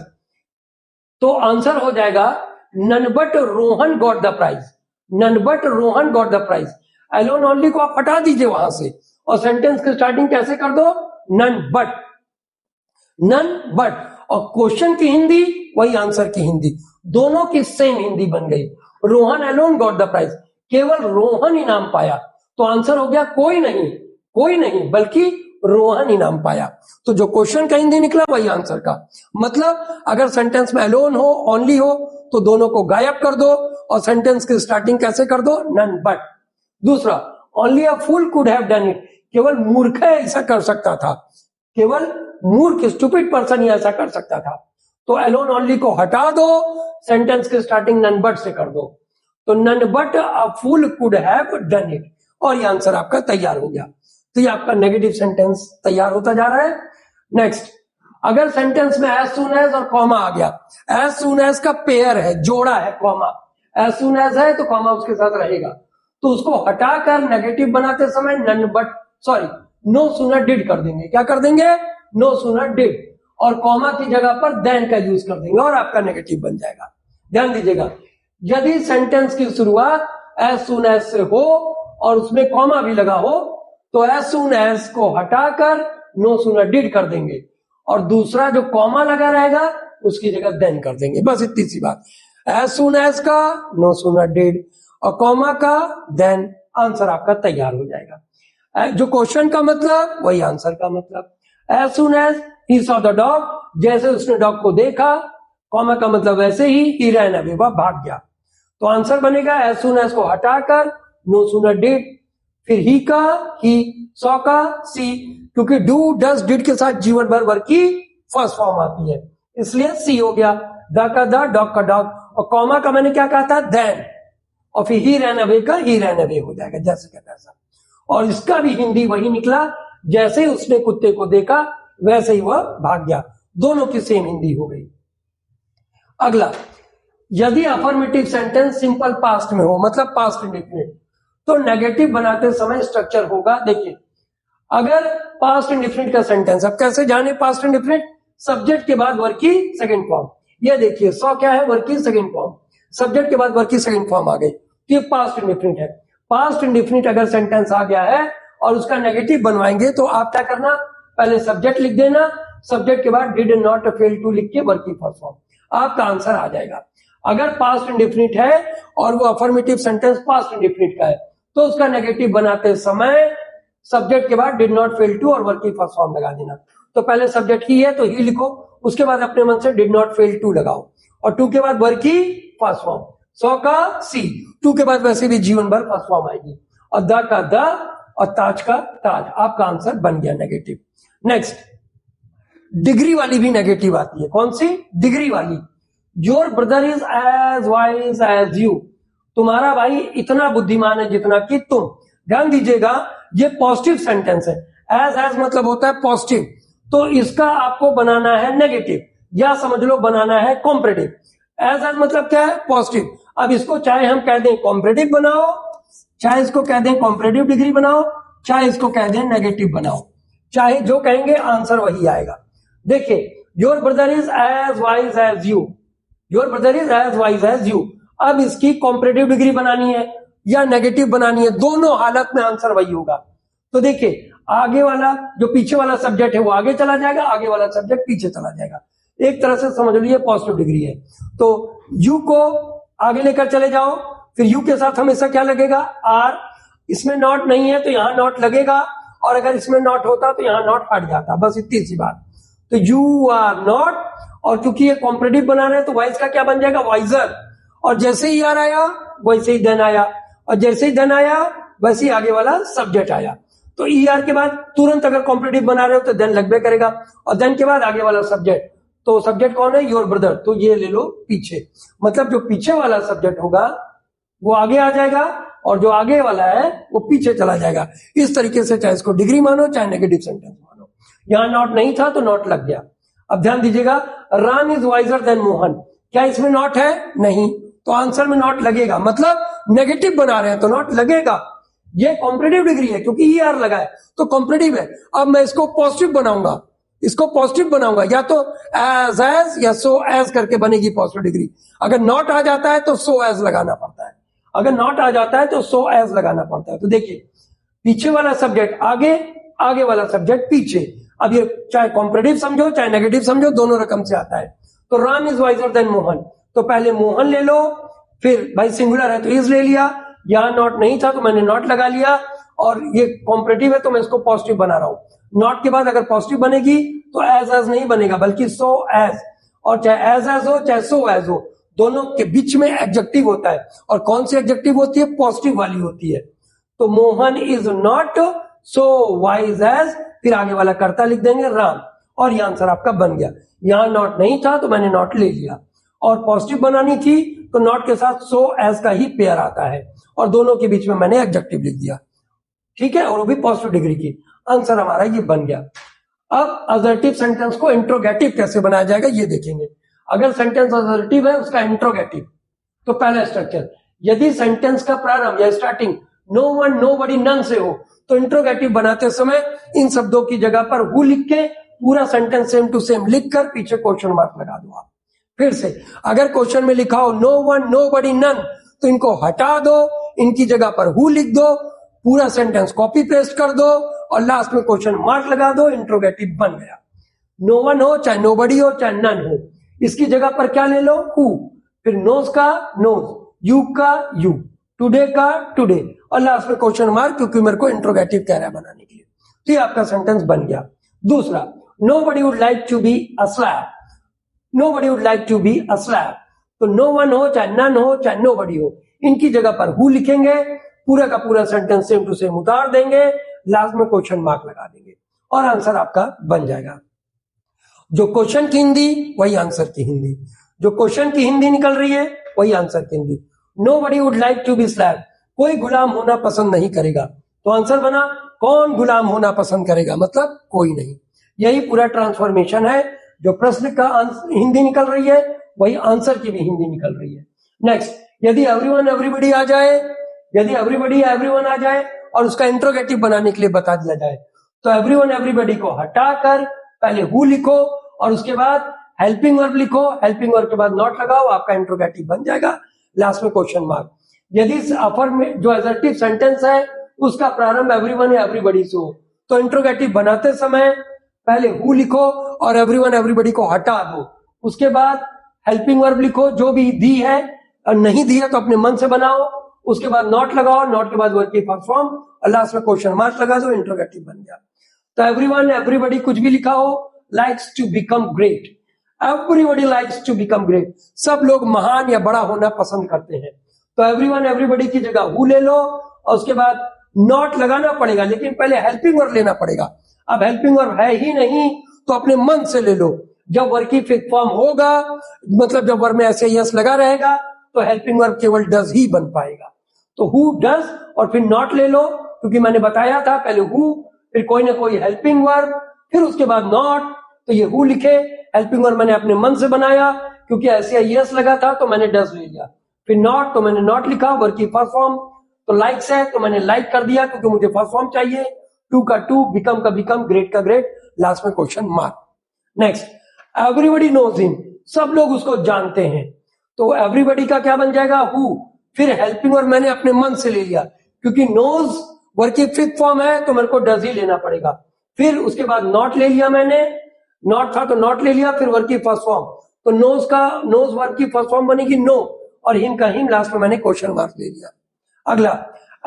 तो आंसर हो जाएगा none but Rohan got the prize, none but Rohan got the prize. Alone only को आप हटा दीजिए वहां से और सेंटेंस की स्टार्टिंग कैसे कर दो? None but, none but. और क्वेश्चन की हिंदी वही आंसर की हिंदी, दोनों की सेम हिंदी बन गई। Rohan alone got the prize, केवल रोहन इनाम पाया, तो आंसर हो गया कोई नहीं, कोई नहीं बल्कि रोहन इनाम पाया। तो जो क्वेश्चन का हिंदी निकला वही आंसर का। मतलब अगर सेंटेंस में अलोन हो, ओनली हो, तो दोनों को गायब कर दो और सेंटेंस की स्टार्टिंग कैसे कर दो? None but. दूसरा, only a fool could have done it, केवल मूर्ख ऐसा कर सकता था। केवल मूर्ख स्टूपिड पर्सन ही ऐसा कर सकता था। तो अलोन ओनली को हटा दो, सेंटेंस के स्टार्टिंग नन बट से कर दो, तो none but a fool could have done it, और ये आंसर आपका तैयार हो गया। तो ये आपका नेगेटिव सेंटेंस तैयार होता जा रहा है। नेक्स्ट, अगर सेंटेंस में एज सून एज और कॉमा आ गया, एज सून एज का पेयर है, जोड़ा है कॉमा, एज सून एज है तो कॉमा उसके साथ रहेगा, तो उसको हटाकर नेगेटिव बनाते समय नो सूनर डिड कर देंगे। क्या कर देंगे? नो सूनर डिड, और कॉमा की जगह पर देन का यूज कर देंगे और आपका नेगेटिव बन जाएगा। ध्यान दीजिएगा, यदि सेंटेंस की शुरुआत एज सून एज से हो और उसमें कॉमा भी लगा हो, तो एज सून एज को हटाकर नो सूनर डिड कर देंगे, और दूसरा जो कॉमा लगा रहेगा उसकी जगह देन कर देंगे। बस इतनी सी बात। एज सून एज का नो सूनर डिड और कॉमा का देन, आंसर आपका तैयार हो जाएगा। जो क्वेश्चन का मतलब वही आंसर का मतलब। As soon as he saw the dog, जैसे उसने डॉग को देखा, कॉमा का मतलब वैसे ही रैन अवे, वह भाग गया। तो आंसर बनेगा एज सून एज को हटाकर नो सूनर डिड, फिर ही का ही, सॉ का सी, क्योंकि डू डज डिड के साथ जीवन भर वर्ग की फर्स्ट फॉर्म आती है, इसलिए सी हो गया। द का द, डॉग का डॉग, और कॉमा का मैंने क्या कहा था? देन, और फिर ही रैन अवे का ही रैन अवे हो जाएगा, जैसे का तैसा। और इसका भी हिंदी वही निकला, जैसे उसने कुत्ते को देखा वैसे ही वह भाग गया। दोनों की सेम हिंदी हो गई। अगला, यदि अफर्मेटिव सेंटेंस सिंपल पास्ट में हो, मतलब पास्ट इंडेफिनिट, तो नेगेटिव बनाते समय स्ट्रक्चर होगा। देखिए, अगर पास्ट इंडेफिनिट का सेंटेंस, अब कैसे जाने पास्ट इंडेफिनिट? सब्जेक्ट के बाद वर्ब की सेकंड फॉर्म। ये देखिए, सॉ क्या है? वर्ब की सेकंड फॉर्म, सब्जेक्ट के बाद वर्ब की सेकंड फॉर्म आ गई, तो ये पास्ट इंडेफिनिट है। पास्ट इंडेफिनिट अगर सेंटेंस आ गया है और उसका नेगेटिव बनवाएंगे, तो आप क्या करना? पहले सब्जेक्ट लिख देना, सब्जेक्ट के बाद डिड नॉट फेल टू लिख के वर्ब की फर्स्ट फॉर्म, आपका आंसर आ जाएगा। अगर पास्ट इंडेफिनिट है और वो अफर्मेटिव सेंटेंस पास्ट इंडेफिनिट का है, तो उसका नेगेटिव बनाते समय सब्जेक्ट के बाद डिड नॉट फेल टू और वर्ब की फर्स्ट फॉर्म लगा देना। तो पहले सब्जेक्ट ही है तो ही लिखो, उसके बाद अपने मन से डिड नॉट फेल टू लगाओ, और टू के बाद वर्ब की फर्स्ट फॉर्म, सॉ का सी, टू के बाद वैसे भी जीवन भर फर्स्ट फॉर्म आएगी, और द का द और ताज का ताज, आपका आंसर बन गया नेगेटिव। नेक्स्ट, डिग्री वाली भी नेगेटिव आती है। कौन सी? डिग्री वाली। Your brother is as wise as you, तुम्हारा भाई इतना बुद्धिमान है जितना कि तुम। ध्यान दीजिएगा, ये पॉजिटिव सेंटेंस है, एज मतलब होता है पॉजिटिव, तो इसका आपको बनाना है नेगेटिव, या समझ लो बनाना है कॉम्परेटिव। एज मतलब क्या है? पॉजिटिव। अब इसको चाहे हम कह दें कॉम्परेटिव बनाओ, चाहे इसको कह दें कॉम्परेटिव डिग्री बनाओ, चाहे इसको कह दें नेगेटिव बनाओ, चाहे जो कहेंगे आंसर वही आएगा। देखिए, your brother is as wise as you, your brother is as wise as you. अब इसकी कॉम्परेटिव डिग्री बनानी है या नेगेटिव बनानी है, दोनों हालत में आंसर वही होगा। तो देखिए, आगे वाला जो पीछे वाला सब्जेक्ट है वो आगे चला जाएगा, आगे वाला सब्जेक्ट पीछे चला जाएगा। एक तरह से समझ लीजिए पॉजिटिव डिग्री है। तो यू को आगे लेकर चले जाओ, फिर यू के साथ हमेशा क्या लगेगा? आर। इसमें नॉट नहीं है तो यहां नॉट लगेगा, और अगर इसमें नॉट होता तो यहां नॉट हट जाता, बस इतनी सी बात। तो यू आर नॉट, और क्योंकि ये कॉम्परेटिव बना रहे हैं तो वाइज का क्या बन जाएगा? वाइजर। और जैसे ही आर आया वैसे ही देन आया, और जैसे ही देन आया वैसे ही आगे वाला सब्जेक्ट आया। तो ई आर के बाद तुरंत अगर कॉम्परेटिव बना रहे हो तो देन लगबे करेगा, और देन के बाद आगे वाला सब्जेक्ट। तो सब्जेक्ट कौन है? योर ब्रदर, तो ये ले लो पीछे, मतलब जो पीछे वाला सब्जेक्ट होगा वो आगे आ जाएगा, और जो आगे वाला है वो पीछे चला जाएगा। इस तरीके से चाहे इसको डिग्री मानो चाहे नेगेटिव सेंटेंस मानो। यहां नॉट नहीं था तो नॉट लग गया। अब ध्यान दीजिएगा, Ram is visor then Mohan, क्या इसमें नॉट है? नहीं, तो आंसर में नॉट लगेगा, मतलब नेगेटिव बना रहे हैं तो नॉट लगेगा। ये कॉम्परेटिव डिग्री है क्योंकि ई आर लगा है तो कॉम्परेटिव है। अब मैं इसको पॉजिटिव बनाऊंगा, इसको पॉजिटिव बनाऊंगा, या तो एज या सो एज करके बनेगी पॉजिटिव डिग्री। अगर नॉट आ जाता है तो सो एज लगाना पड़ता है, अगर नॉट आ जाता है तो सो एज लगाना पड़ता है। तो देखिए, पीछे वाला सब्जेक्ट आगे, आगे वाला सब्जेक्ट पीछे। अब ये चाहे कॉम्परेटिव समझो चाहे नेगेटिव समझो, दोनों रकम से आता है। तो Ram is visor then Mohan, तो पहले मोहन ले लो, फिर भाई सिंगुलर है तो इज ले लिया, यहां नॉट नहीं था तो मैंने नॉट लगा लिया, और ये कॉम्परेटिव है तो मैं इसको पॉजिटिव बना रहा हूं। नॉट के बाद अगर पॉजिटिव बनेगी तो एज नहीं बनेगा बल्कि सो एज, और चाहे एज हो चाहे सो एज हो, दोनों के बीच में एडजेक्टिव होता है। और कौन सी एडजेक्टिव होती है? पॉजिटिव वाली होती है। तो Mohan is not so wise as फिर आगे वाला कर्ता लिख देंगे राम, और ये आंसर आपका बन गया। यहाँ नॉट नहीं था तो मैंने नॉट ले लिया, और पॉजिटिव बनानी थी तो नॉट के साथ सो एज का ही पेयर आता है, और दोनों के बीच में मैंने एडजेक्टिव लिख दिया, ठीक है, और वो भी पॉजिटिव डिग्री की। आंसर हमारा ये बन गया। अब असर्टिव सेंटेंस को इंट्रोगेटिव कैसे बनाया जाएगा ये देखेंगे। अगर सेंटेंस असर्टिव है उसका इंट्रोगेटिव, तो पहला स्ट्रक्चर, यदि सेंटेंस का प्रारंभ या स्टार्टिंग नो वन, नो बडी, नन से हो तो इंट्रोगेटिव बनाते समय इन शब्दों की जगह पर हु लिख के पूरा सेंटेंस सेम टू सेम लिखकर पीछे क्वेश्चन मार्क लगा दो आप। फिर से, अगर क्वेश्चन में लिखा हो नो वन, नो बडी, नन, तो इनको हटा दो, इनकी जगह पर हु लिख दो, पूरा सेंटेंस कॉपी पेस्ट कर दो और लास्ट में क्वेश्चन मार्क लगा दो, इंट्रोगेटिव बन गया। नो वन हो चाहे नो बडी हो चाहे नन हो, इसकी जगह पर क्या ले लो, हु, फिर नोज का नोज, यू का यू, टुडे का टुडे, और लास्ट में क्वेश्चन मार्क, क्योंकि मेरे को इंट्रोगेटिव कह रहा है बनाने के लिए। तो ये आपका सेंटेंस बन गया। दूसरा, nobody would like to be a slab, nobody would like to be a slab, तो no one हो चाहे none हो चाहे nobody हो, इनकी जगह पर who लिखेंगे, पूरा का पूरा सेंटेंस सेम टू सेम उतार देंगे, लास्ट में क्वेश्चन मार्क लगा देंगे और आंसर आपका बन जाएगा। जो क्वेश्चन की हिंदी वही आंसर की हिंदी, जो क्वेश्चन की हिंदी निकल रही है वही आंसर की Hindi. nobody would like to be slab, कोई गुलाम होना पसंद नहीं करेगा, तो आंसर बना कौन गुलाम होना पसंद करेगा, मतलब कोई नहीं। यही पूरा ट्रांसफॉर्मेशन है, जो प्रश्न का हिंदी निकल रही है वही आंसर की भी हिंदी निकल रही है। नेक्स्ट, यदि एवरीवन एवरीबॉडी आ जाए, यदि एवरीबॉडी एवरीवन आ जाए और उसका इंट्रोगेटिव बनाने के लिए बता दिया जाए, तो एवरीवन एवरीबॉडी को हटाकर पहले हु लिखो और उसके बाद हेल्पिंग वर्ब लिखो, हेल्पिंग वर्ब के बाद नॉट लगाओ, आपका इंट्रोगेटिव बन जाएगा, लास्ट में क्वेश्चन मार्क। यदि अपर में जो एडजेक्टिव सेंटेंस है उसका प्रारंभ एवरीवन या एवरीबॉडी से हो, तो इंट्रोगेटिव बनाते समय पहले हु लिखो और एवरीवन एवरीबॉडी को हटा दो, उसके बाद हेल्पिंग वर्ब लिखो जो भी दी है, और नहीं दी है तो अपने मन से बनाओ, उसके बाद नॉट लगाओ, नॉट के बाद वर्ब की फर्स्ट फॉर्म और लास्ट में क्वेश्चन मार्क लगा दो, इंट्रोगेटिव बन गया। तो एवरीवन एवरीबॉडी कुछ भी लिखा हो, likes to become great, everybody likes to become great, सब लोग महान या बड़ा होना पसंद करते हैं, तो एवरीवन एवरीबॉडी की जगह हु ले लो और उसके बाद नॉट लगाना पड़ेगा, लेकिन पहले हेल्पिंग वर्ब लेना पड़ेगा। अब हेल्पिंग वर्ब है ही नहीं तो अपने मन से ले लो, जब वर्ब की फिक्स फॉर्म होगा, मतलब जब वर्ब में ऐसे यस लगा रहेगा तो हेल्पिंग वर्ब केवल डज ही बन पाएगा। तो हु डज और फिर नॉट ले लो, क्योंकि मैंने बताया था पहले हु, फिर कोई ना कोई हेल्पिंग वर्ब, फिर उसके बाद नॉट, तो ये हु लिखे, हेल्पिंग वर्ब मैंने अपने मन से बनाया क्योंकि ऐसे यस लगा था तो मैंने डज ले लिया, फिर नॉट तो मैंने नॉट लिखा, वर्ब की फर्स्ट फॉर्म, तो लाइक्स है तो मैंने लाइक कर दिया क्योंकि मुझे फर्स्ट फॉर्म चाहिए, टू का टू, बिकम का बिकम, ग्रेट का ग्रेट, लास्ट में question mark. Next, everybody knows him, सब लोग उसको जानते हैं, तो एवरीबॉडी का क्या बन जाएगा, हु, फिर हेल्पिंग वर्ब मैंने अपने मन से ले लिया क्योंकि नोज वर्ब की फिफ्थ फॉर्म है तो मेरे को डज ही लेना पड़ेगा, फिर उसके बाद नॉट ले लिया मैंने, नॉट था तो नॉट ले लिया, फिर वर्ब की फर्स्ट फॉर्म, तो नोज का नोज वर्ब की फर्स्ट फॉर्म बनेगी नो, और हिम का हिम, लास्ट में मैंने क्वेश्चन मार्क ले लिया। अगला,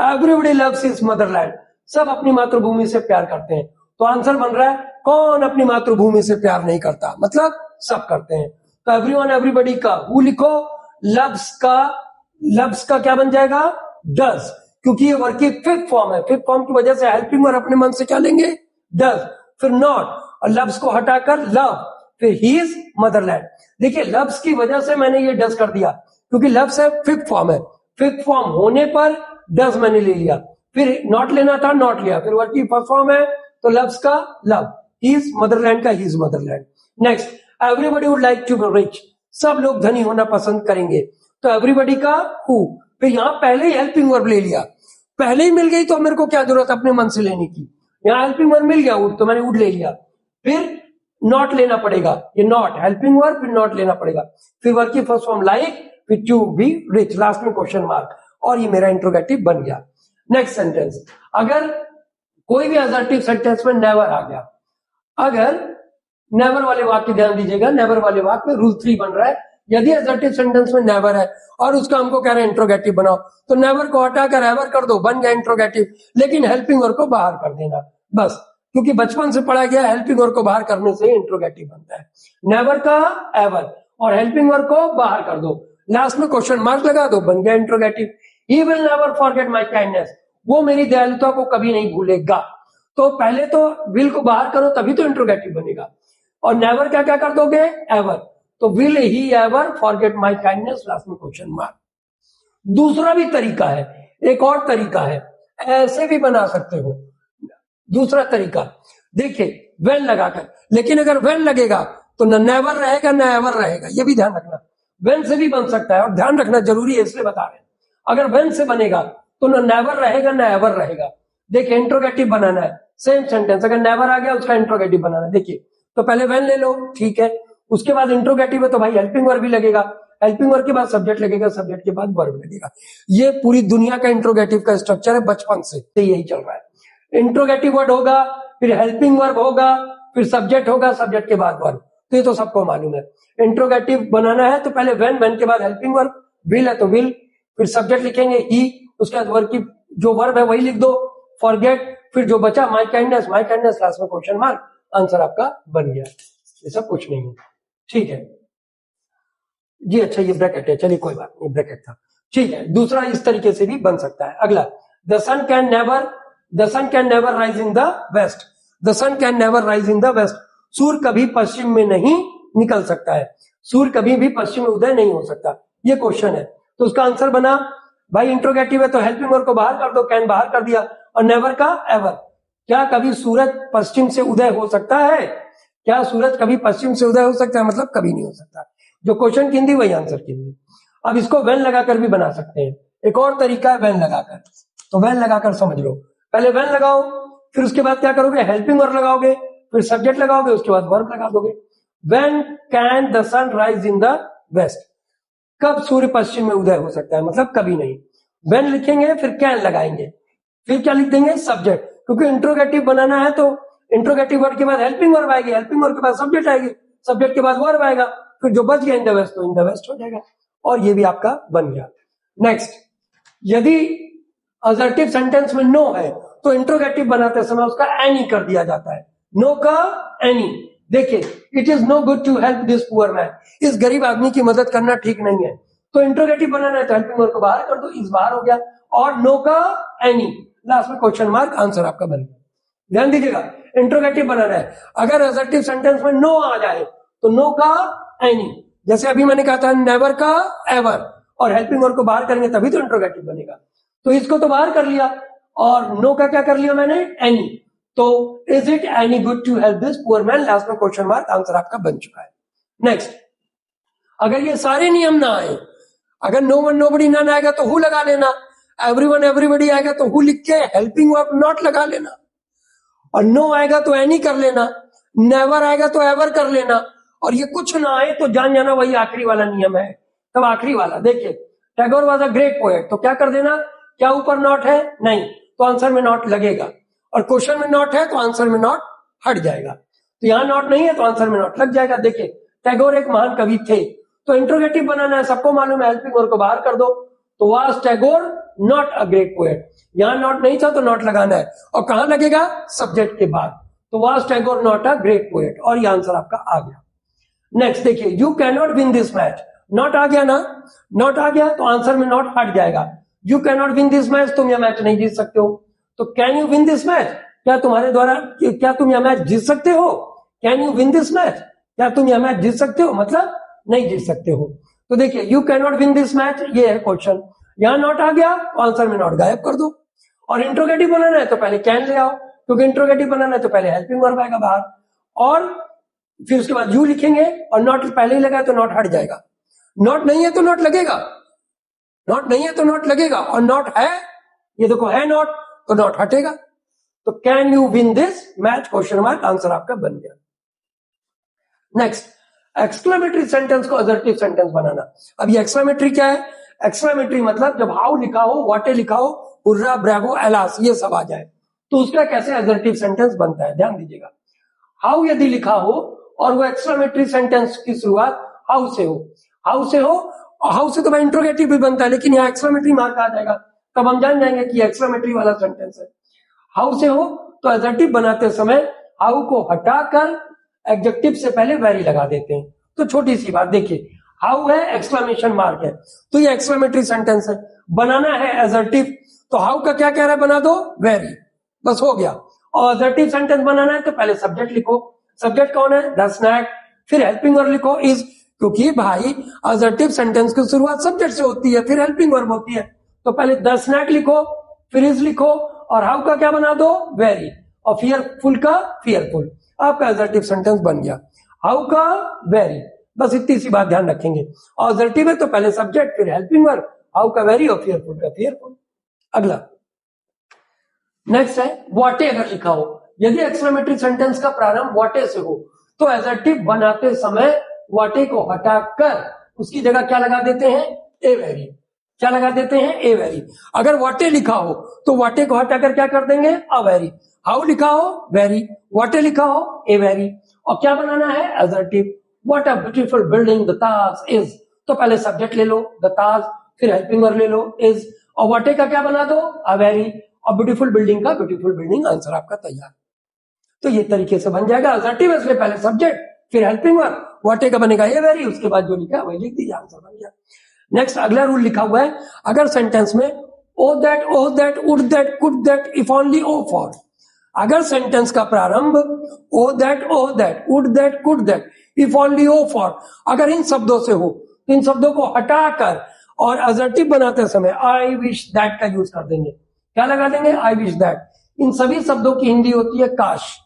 एवरीबॉडी लव्स हिज मदरलैंड, सब अपनी मातृभूमि से प्यार करते हैं, तो आंसर बन रहा है कौन अपनी मातृभूमि से प्यार नहीं करता, मतलब सब करते हैं, तो एवरीवन एवरीबॉडी का हु लिखो, लव्स का क्या बन जाएगा, डज, क्योंकि ये वर्ब की फिफ्थ फॉर्म है, फिफ्थ फॉर्म की वजह से हेल्पिंग वर्ब अपने मन से क्या लेंगे, डज, फिर नॉट और लव्स को हटाकर लव, फिर हिज मदरलैंड। देखिए लव्स की वजह से मैंने ये डज कर दिया क्योंकि लव्स है फिफ्थ फॉर्म है, फिफ्थ फॉर्म होने पर डज मैंने ले लिया, फिर नॉट लेना था नॉट लिया, फिर वर्ब की फर्स्ट फॉर्म है तो लव्स का लव, हिज मदरलैंड का his motherland. Next, everybody would like to be rich, सब लोग धनी होना पसंद करेंगे, तो एवरीबॉडी का हु, फिर यहां पहले ही हेल्पिंग वर्ब ले लिया, पहले ही मिल गई तो मेरे को क्या जरूरत अपने मन से लेने की, यहां हेल्पिंग वर्ब मिल गया वुड, तो मैंने वुड ले लिया, फिर नॉट लेना पड़ेगा, ये नॉट हेल्पिंग वर्ब, फिर नॉट लेना पड़ेगा, फिर वर्ब की फर्स्ट फॉर्म लाइक, फिर टू बी रिच, लास्ट में क्वेश्चन मार्क, और ये मेरा इंट्रोगेटिव बन गया। नेक्स्ट सेंटेंस, अगर कोई भी एडजेक्टिव सेंटेंस में नेवर आ गया, अगर नेवर वाले वाक्य ध्यान दीजिएगा, नेवर वाले वाक्य में रूल 3 बन रहा है, यदि एडजेक्टिव सेंटेंस में नेवर है और उसका हमको कह रहे हैं इंट्रोगेटिव बनाओ, तो नेवर को हटाकर एवर कर दो, बन गया इंट्रोगेटिव, लेकिन हेल्पिंग वर्ब को बाहर कर देना बस, क्योंकि बचपन से पढ़ा गया हेल्पिंग वर्ब को बाहर करने से इंट्रोगेटिव बनता है। नेवर का एवर और हेल्पिंग वर्ब को बाहर कर दो, लास्ट में क्वेश्चन मार्क लगा दो, बन गया interrogative. He will never forget my kindness, वो मेरी दयालुता को कभी नहीं भूलेगा, तो पहले तो विल को बाहर करो तभी तो इंट्रोगेटिव बनेगा। और नेवर क्या क्या कर दोगे, एवर, तो will he ever forget my kindness, last में क्वेश्चन मार्क। दूसरा भी तरीका है, एक और तरीका है, ऐसे भी बना सकते हो। दूसरा तरीका देखिए, वेन लगाकर, लेकिन अगर वेन लगेगा तो न नेवर रहेगा न एवर रहेगा, ये भी ध्यान रखना। वेन से भी बन सकता है और ध्यान रखना जरूरी है, इसलिए बता रहे हैं। अगर वेन से बनेगा तो न नेवर रहेगा न एवर रहेगा। देखिए इंट्रोगेटिव बनाना है, सेम सेंटेंस, अगर नेवर आ गया उसका इंट्रोगेटिव बनाना है। देखिए तो पहले वेन ले लो, ठीक है, उसके बाद इंट्रोगेटिव है तो भाई हेल्पिंग वर्ब भी लगेगा, हेल्पिंग वर्ब के बाद सब्जेक्ट लगेगा, सब्जेक्ट के बाद वर्ब लगेगा। ये पूरी दुनिया का इंट्रोगेटिव का स्ट्रक्चर है, बचपन से यही चल रहा है। इंट्रोगेटिव वर्ड होगा, फिर हेल्पिंग वर्ब होगा, फिर सब्जेक्ट होगा, सब्जेक्ट के बाद वर्ब, तो ये तो सबको मालूम है। इंट्रोगेटिव बनाना है तो पहले वेन, वेन के बाद हेल्पिंग वर्ब, विल है तो विल, फिर सब्जेक्ट लिखेंगे ही, उसके बाद वर्ब की जो वर्ब है वही लिख दो, फॉरगेट, फिर जो बचा माई काइंडनेस, माई काइंडनेस, लास्ट में क्वेश्चन मार्क, आंसर आपका बन गया। ये सब कुछ नहीं है, ठीक है जी। अच्छा ये ब्रैकेट है, चलिए कोई बात नहीं, ब्रैकेट था, ठीक है। दूसरा इस तरीके से भी बन सकता है। अगला, the sun can never rise in the west, the sun can never rise in the west, सूर्य कभी पश्चिम में नहीं निकल सकता है, सूर्य कभी भी पश्चिम में उदय नहीं हो सकता, ये क्वेश्चन है। तो उसका आंसर बना, भाई इंट्रोगेटिव है तो हेल्पिंग वर्ब को बाहर कर दो, कैन बाहर कर दिया, और नेवर का एवर। क्या कभी सूरज पश्चिम से उदय हो सकता है, क्या सूरज कभी पश्चिम से उदय हो सकता है, मतलब कभी नहीं हो सकता। जो क्वेश्चन की हिंदी वही आंसर की हिंदी। अब इसको वेन लगाकर भी बना सकते हैं, एक और तरीका है वेन लगाकर। तो वेन लगाकर समझ लो, पहले वेन लगाओ, फिर उसके बाद क्या करोगे, हेल्पिंग वर्ब लगाओगे, फिर सब्जेक्ट लगाओगे, उसके बाद वर्ब लगा दोगे। When can the sun rise in the west, कब सूर्य पश्चिम में उदय हो सकता है, मतलब कभी नहीं। वेन लिखेंगे, फिर कैन लगाएंगे, फिर क्या लिख देंगे, सब्जेक्ट, क्योंकि इंट्रोगेटिव बनाना है तो इंट्रोगेटिव वर्ड के बाद हेल्पिंग वर्ब आएगी, हेल्पिंग वर्ब के बाद सब्जेक्ट आएगी, सब्जेक्ट के बाद वर्ब आएगा, फिर जो बच गया इन द वेस्ट, तो इन द वेस्ट हो जाएगा, और ये भी आपका बन गया। नेक्स्ट, यदि असर्टिव सेंटेंस में नो है तो इंट्रोगेटिव बनाते समय उसका एनी कर दिया जाता है, नो का एनी। देखिए, it is no good to help this poor man, इस गरीब आदमी की मदद करना ठीक नहीं है। तो इंट्रोगेटिव बनाना है तो हेल्पिंग वर्ब को बाहर कर दो, इस बाहर हो गया, और नो का एनी, लास्ट में क्वेश्चन मार्क, आंसर आपका बन गया। ध्यान दीजिएगा, इंट्रोगेटिव बनाना है, अगर असर्टिव सेंटेंस में नो आ जाए तो नो का एनी, जैसे अभी मैंने कहा था नेवर का एवर, और हेल्पिंग वर्ब को बाहर करेंगे तभी तो इंट्रोगेटिव बनेगा। तो इसको तो बाहर कर लिया, और नो का क्या कर लिया मैंने, एनी। तो is it any good to help this poor man, last में क्वेश्चन मार्क, आंसर आपका बन चुका है। नेक्स्ट, अगर ये सारे नियम ना आए, अगर नो वन नोबडी ना आएगा तो हु लगा लेना, एवरीवन एवरीबडी आएगा तो हु लिख के हेल्पिंग वर्ब नॉट लगा लेना, और नो आएगा तो एनी कर लेना, नेवर आएगा तो एवर कर लेना, और ये कुछ ना आए तो जान जाना वही आखिरी वाला नियम है। तब आखिरी वाला देखिए, Tagore was a great poet, तो क्या कर देना, क्या ऊपर नॉट है, नहीं, तो आंसर में नॉट लगेगा, और क्वेश्चन में नॉट है तो आंसर में नॉट हट जाएगा। तो यहां नॉट नहीं है तो आंसर में नॉट लग जाएगा। देखिए, टैगोर एक महान कवि थे, तो इंट्रोगेटिव बनाना है, सबको मालूम है, हेल्पिंग वर्ब को बाहर कर दो, तो was Tagore not a great poet, यहां नॉट नहीं था तो नॉट लगाना है, और कहां लगेगा, सब्जेक्ट के बाद, तो was Tagore not a great poet, और ये आंसर आपका आ गया। नेक्स्ट देखिए, you can not win this match, not आ गया ना, नॉट आ गया तो आंसर में नॉट हट जाएगा। You can not win this match, तुम यह मैच नहीं जीत सकते हो, तो can you win this match, क्या तुम्हारे द्वारा, क्या तुम यह मैच जीत सकते हो, can you win this match, क्या तुम यह मैच जीत सकते हो, मतलब नहीं जीत सकते हो। तो देखिए, you can not win this match, ये है क्वेश्चन, यहां नॉट आ गया तो आंसर में नॉट गायब कर दो, और इंट्रोगेटिव बनाना है तो पहले कैन ले आओ, क्योंकि इंट्रोगेटिव बनाना है तो पहले हेल्पिंग वर्ब आएगा बाहर, और फिर उसके बाद यू लिखेंगे, और नॉट पहले ही लगा तो नॉट हट जाएगा, नॉट नहीं है तो नॉट लगेगा, नॉट नहीं है तो नॉट लगेगा, और नॉट है, ये देखो है नॉट, तो नॉट हटेगा। तो can you win this match, question mark, answer आपका बन गया। नेक्स्ट, एक्सक्लेमेटरी सेंटेंस को असर्टिव सेंटेंस बनाना। अब ये एक्सक्लेमेटरी क्या है, एक्सक्लेमेटरी मतलब जब हाउ लिखा हो, व्हाट लिखा हो, हुर्रा, ब्रावो, एलास, ये सब आ जाए, तो उसका कैसे असर्टिव सेंटेंस बनता है, ध्यान दीजिएगा। हाउ यदि लिखा हो और वो एक्सक्लेमेटरी सेंटेंस की शुरुआत हाउ से हो, हाउ से हो, हाउ से तो भाई इंट्रोगेटिव भी बनता है, लेकिन यहाँ एक्सक्लेमेटरी मार्क आ जाएगा, तब हम जान जाएंगे कि एक्सक्लेमेटरी वाला सेंटेंस है। हाउ से हो तो एडजेक्टिव बनाते समय हाउ को हटाकर एडजेक्टिव से पहले वेरी लगा देते हैं। तो छोटी सी बात देखिए, हाउ है, एक्सक्लेमेशन मार्क है, तो ये एक्सक्लेमेटरी सेंटेंस है, बनाना है एडजेक्टिव, तो हाउ का क्या कह रहा है, बना दो वेरी, बस हो गया। और असर्टिव सेंटेंस बनाना है तो पहले सब्जेक्ट लिखो, सब्जेक्ट कौन है, द स्नैक, फिर हेल्पिंग वर्ब लिखो इज, क्योंकि भाई असर्टिव सेंटेंस की शुरुआत सब्जेक्ट से होती है, फिर हेल्पिंग वर्ब होती है, तो पहले द स्नैक लिखो, फिर इज लिखो, और हाउ का क्या बना दो, वेरी, और फियरफुल का फियरफुल, आपका असर्टिव सेंटेंस बन गया। हाउ का वेरी, बस इतनी सी बात ध्यान रखेंगे। और असर्टिव है तो पहले सब्जेक्ट फिर हेल्पिंग वर्ब, हाउ का वेरी और फियरफुल का फियरफुल। अगला नेक्स्ट है व्हाटे अगर लिखा हो, यदि एक्सक्लेमेटरी सेंटेंस का प्रारंभ व्हाटे से हो तो एडजेक्टिव बनाते समय व्हाटे को हटाकर उसकी जगह क्या लगा देते हैं, ए वेरी, क्या लगा देते हैं, ए वेरी। अगर व्हाटे लिखा हो तो व्हाटे को हटाकर क्या कर देंगे, अ वेरी। हाउ लिखा हो, वेरी, व्हाटे लिखा हो, ए वेरी, और क्या बनाना है, adjective. What a beautiful building the Taj is, तो पहले सब्जेक्ट ले लो द ताज, फिर हेल्पिंग वर्ब ले लो इज, और व्हाटे का क्या बना दो, अ वेरी, और ब्यूटीफुल बिल्डिंग का ब्यूटीफुल बिल्डिंग, आंसर आपका तैयार। तो ये तरीके से बन जाएगा असर्टिव, इसलिए पहले सब्जेक्ट फिर हेल्पिंग वर्ब, व्हाटे का बनेगा ए वेरी, उसके बाद जो लिखा वही लिख दीजिए, आंसर बन गया। नेक्स्ट अगला रूल लिखा हुआ है, अगर सेंटेंस में O that, would that, could that, if only, O for, अगर सेंटेंस का प्रारंभ O that, would that, could that, if only, O for, अगर इन शब्दों से हो तो इन शब्दों को हटाकर और असर्टिव बनाते समय आई विश दैट का यूज कर देंगे। क्या लगा देंगे, आई विश दैट। इन सभी शब्दों की हिंदी होती है काश,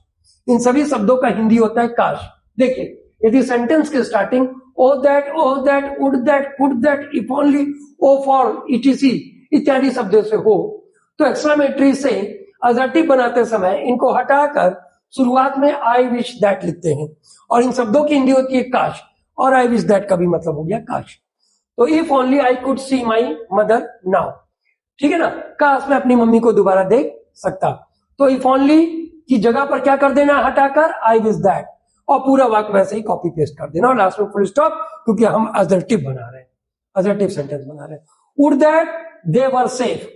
इन सभी शब्दों का हिंदी होता है काश। देखिए यदि सेंटेंस की starting O that, would that, could that, if only, O for, ETC इत्यादि शब्दों से हो तो एक्सक्लेमेटरी से असर्टिव बनाते समय इनको हटाकर शुरुआत में आई विश दैट लिखते हैं, और इन शब्दों की हिंदी होती है काश, और आई विश दैट का भी मतलब हो गया काश। तो if only I could see my mother now, ठीक है ना, काश मैं अपनी मम्मी को दोबारा देख सकता, तो इफ ओनली की जगह पर क्या कर देना, हटाकर आई विश दैट, और पूरा वाक्य वैसे ही कॉपी पेस्ट कर देना और लास्ट में फुल स्टॉप, क्योंकि हम असर्टिव बना रहे हैं, असर्टिव सेंटेंस बना रहे हैं। Would that they were safe,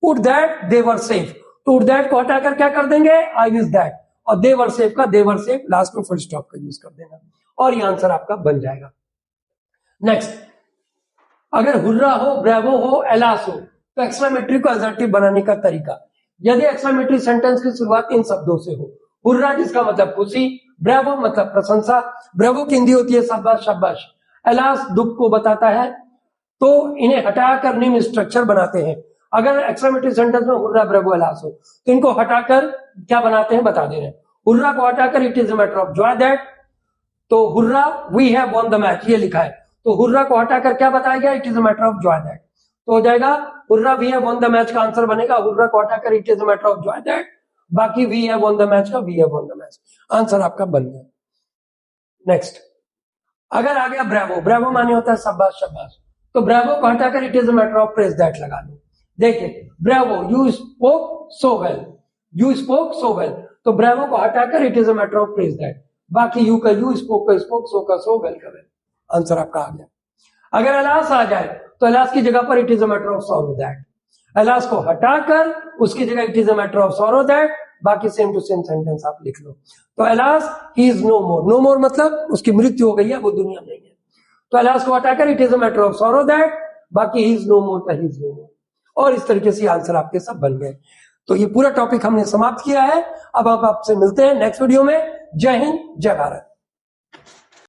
would that they were safe, तो वुड दैट को हटाकर क्या कर देंगे, आई विश दैट, और दे वर सेफ का दे वर सेफ लास्ट में फुल स्टॉप का यूज कर देना, और ये आंसर आपका बन जाएगा। नेक्स्ट, अगर हुर्रा हो, ब्रेवो हो, एलास हो तो एक्सक्लेमेटरी को असर्टिव बनाने का तरीका, यदि एक्सक्लेमेटरी सेंटेंस की शुरुआत इन शब्दों से हो, हुर्रा जिसका मतलब खुशी, ब्रेवो मतलब प्रशंसा, ब्रेवो की हिंदी होती है शाबाश शाबाश, एलास दुख को बताता है, तो इन्हें हटाकर निम्न स्ट्रक्चर बनाते हैं। अगर एक्सक्लेमेटरी सेंटेंस में हुर्रा, ब्रेवो, एलास हो तो इनको हटाकर क्या बनाते हैं बता दे रहे हैं। हुर्रा को हटाकर it is a matter of joy that, तो hurrah we have won the match ये लिखा है, तो हुर्रा को हटाकर क्या बताया गया, it is a matter of joy that, तो हो जाएगा hurrah we have won the match का आंसर बनेगा हुर्रा को हटाकर it is a matter of joy that, बाकी we have won the match का we have won the match, answer आपका बन गया। नेक्स्ट, अगर आ गया ब्रेवो, ब्रेवो माने होता है शाबाश शाबाश, तो ब्रेवो को हटाकर it is a matter of praise that लगा दो। देखिए bravo, you spoke so well, you spoke so well, तो ब्रेवो को हटाकर it is a matter of praise that, बाकी यू का यू, स्पोक का स्पोक, सो का सो, वेल का वेल, आंसर आपका आ गया। अगर एलास आ जाए तो एलास की जगह पर it is a matter of sorrow that, alas को हटाकर उसकी जगह it is a matter of sorrow that, बाकी सेम टू सेम सेंटेंस आप लिख लो। तो alas he is no more, no more मतलब उसकी मृत्यु हो गई है, वो दुनिया में नहीं है, तो एलास को हटाकर it is a matter of sorrow that, बाकी ही इज नो मोर का ही इज नो मोर, और इस तरीके से आंसर आपके सब बन गए। तो ये पूरा टॉपिक हमने समाप्त किया है। अब आप आपसे मिलते हैं नेक्स्ट वीडियो में। जय हिंद, जय भारत।